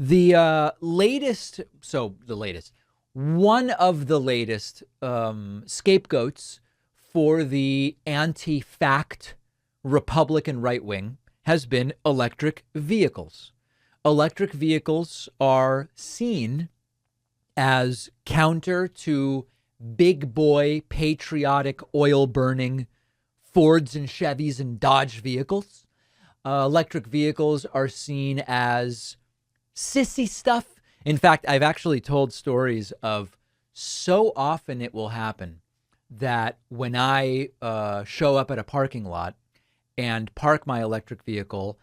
The latest, so the latest, one of the latest scapegoats for the anti-fact Republican right wing has been electric vehicles. Electric vehicles are seen as counter to big boy, patriotic, oil burning Fords and Chevys and Dodge vehicles. Electric vehicles are seen as sissy stuff. In fact, I've actually told stories of so often it will happen that when I show up at a parking lot and park my electric vehicle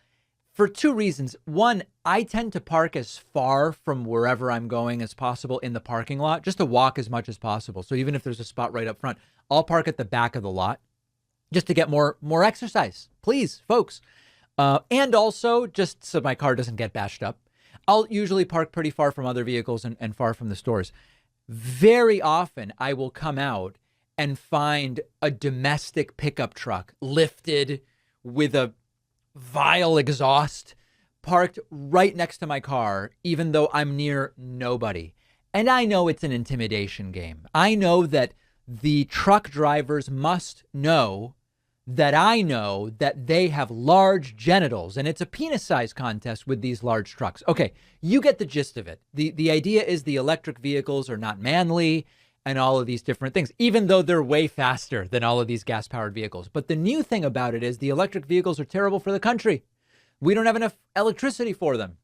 for two reasons. One, I tend to park as far from wherever I'm going as possible in the parking lot, just to walk as much as possible. So even if there's a spot right up front, I'll park at the back of the lot just to get more exercise. Please, folks. And also just so my car doesn't get bashed up. I'll usually park pretty far from other vehicles and far from the stores. Very often I will come out and find a domestic pickup truck lifted with a vile exhaust parked right next to my car, even though I'm near nobody. And I know it's an intimidation game. I know that the truck drivers must know that I know that they have large genitals, and it's a penis size contest with these large trucks. Okay, you get the gist of it. The idea is the electric vehicles are not manly and all of these different things, even though they're way faster than all of these gas powered vehicles. But the new thing about it is the electric vehicles are terrible for the country. We don't have enough electricity for them.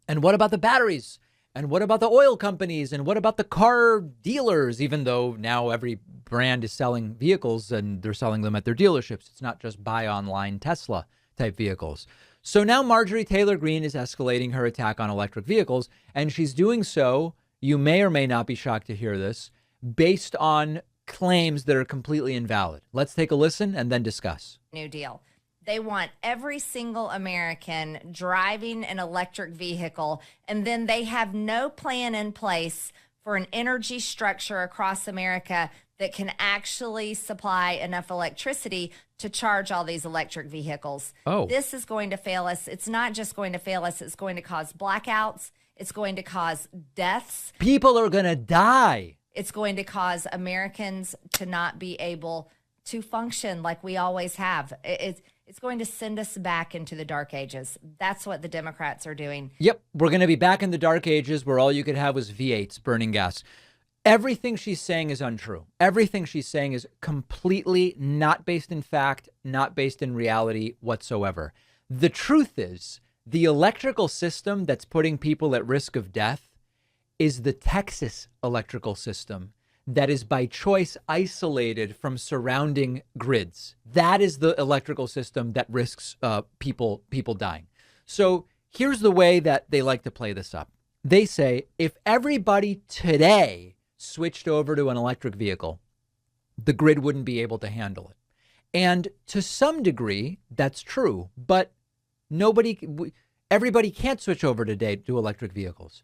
And what about the batteries? And what about the oil companies? And what about the car dealers? Even though now every brand is selling vehicles and they're selling them at their dealerships. It's not just buy online Tesla type vehicles. So now Marjorie Taylor Greene is escalating her attack on electric vehicles. And she's doing so, you may or may not be shocked to hear this, based on claims that are completely invalid. Let's take a listen and then discuss. New Deal. They want every single American driving an electric vehicle, and then they have no plan in place for an energy structure across America that can actually supply enough electricity to charge all these electric vehicles. Oh. This is going to fail us. It's not just going to fail us. It's going to cause blackouts. It's going to cause deaths. People are going to die. It's going to cause Americans to not be able to function like we always have. It's going to send us back into the dark ages. That's what the Democrats are doing. Yep. We're going to be back in the dark ages where all you could have was V8s burning gas. Everything she's saying is untrue. Everything she's saying is completely not based in fact, not based in reality whatsoever. The truth is the electrical system that's putting people at risk of death is the Texas electrical system that is by choice isolated from surrounding grids. That is the electrical system that risks people dying. So here's the way that they like to play this up. They say if everybody today switched over to an electric vehicle, the grid wouldn't be able to handle it. And to some degree, that's true. But everybody can't switch over today to electric vehicles.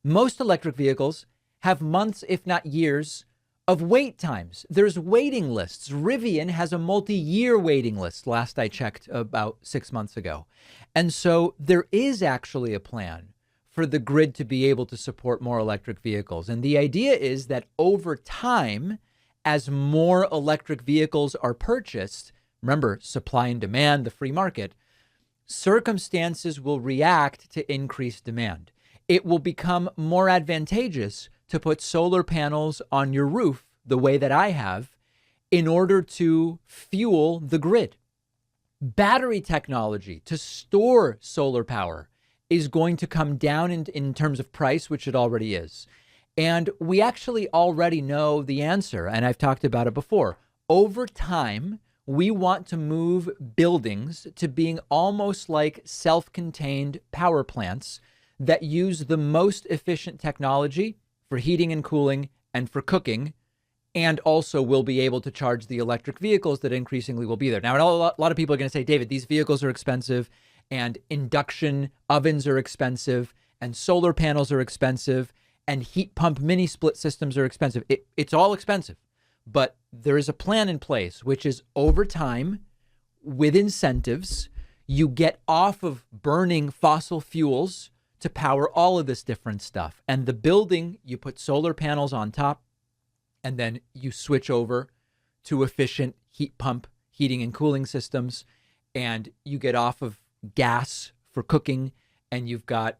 Most electric vehicles have months, if not years, of wait times. There's waiting lists. Rivian has a multi-year waiting list, last I checked about 6 months ago. And so there is actually a plan for the grid to be able to support more electric vehicles. And the idea is that over time, as more electric vehicles are purchased, remember, supply and demand, the free market, circumstances will react to increased demand. It will become more advantageous to put solar panels on your roof the way that I have in order to fuel the grid. Battery technology to store solar power is going to come down in terms of price, which it already is. And we actually already know the answer, and I've talked about it before. Over time, we want to move buildings to being almost like self-contained power plants that use the most efficient technology for heating and cooling and for cooking, and also will be able to charge the electric vehicles that increasingly will be there. Now, a lot of people are going to say, David, these vehicles are expensive and induction ovens are expensive and solar panels are expensive and heat pump mini split systems are expensive. It's all expensive, but there is a plan in place, which is over time with incentives, you get off of burning fossil fuels to power all of this different stuff. And the building, you put solar panels on top, and then you switch over to efficient heat pump heating and cooling systems, and you get off of gas for cooking, and you've got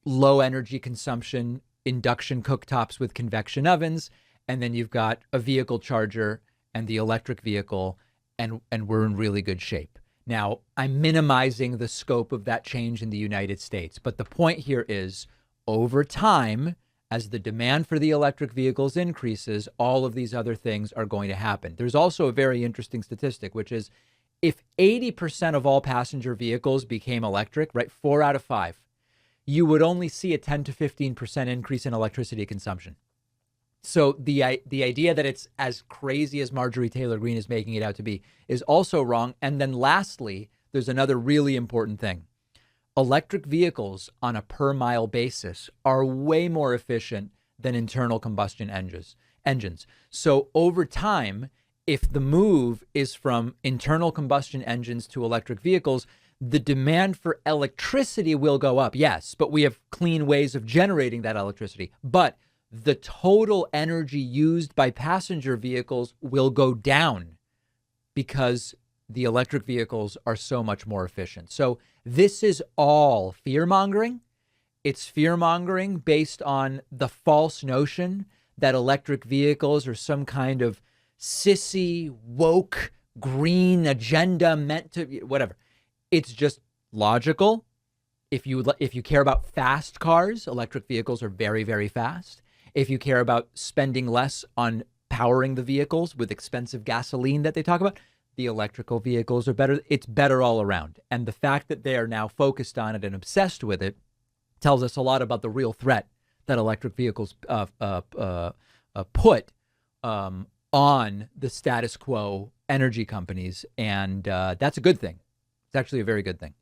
low energy consumption induction cooktops with convection ovens, and then you've got a vehicle charger and the electric vehicle, and we're in really good shape. Now, I'm minimizing the scope of that change in the United States, but the point here is, over time, as the demand for the electric vehicles increases, all of these other things are going to happen. There's also a very interesting statistic, which is if 80% of all passenger vehicles became electric, right, 4 out of 5, you would only see a 10 to 15% increase in electricity consumption. So the idea that it's as crazy as Marjorie Taylor Greene is making it out to be is also wrong. And then lastly, there's another really important thing. Electric vehicles on a per mile basis are way more efficient than internal combustion engines. So over time, if the move is from internal combustion engines to electric vehicles, the demand for electricity will go up. Yes, but we have clean ways of generating that electricity. But the total energy used by passenger vehicles will go down because the electric vehicles are so much more efficient. So this is all fear mongering. It's fear mongering based on the false notion that electric vehicles are some kind of sissy, woke, green agenda meant to whatever. It's just logical. If you care about fast cars, electric vehicles are very, very fast. If you care about spending less on powering the vehicles with expensive gasoline that they talk about, the electrical vehicles are better. It's better all around. And the fact that they are now focused on it and obsessed with it tells us a lot about the real threat that electric vehicles put on the status quo energy companies. And that's a good thing. It's actually a very good thing.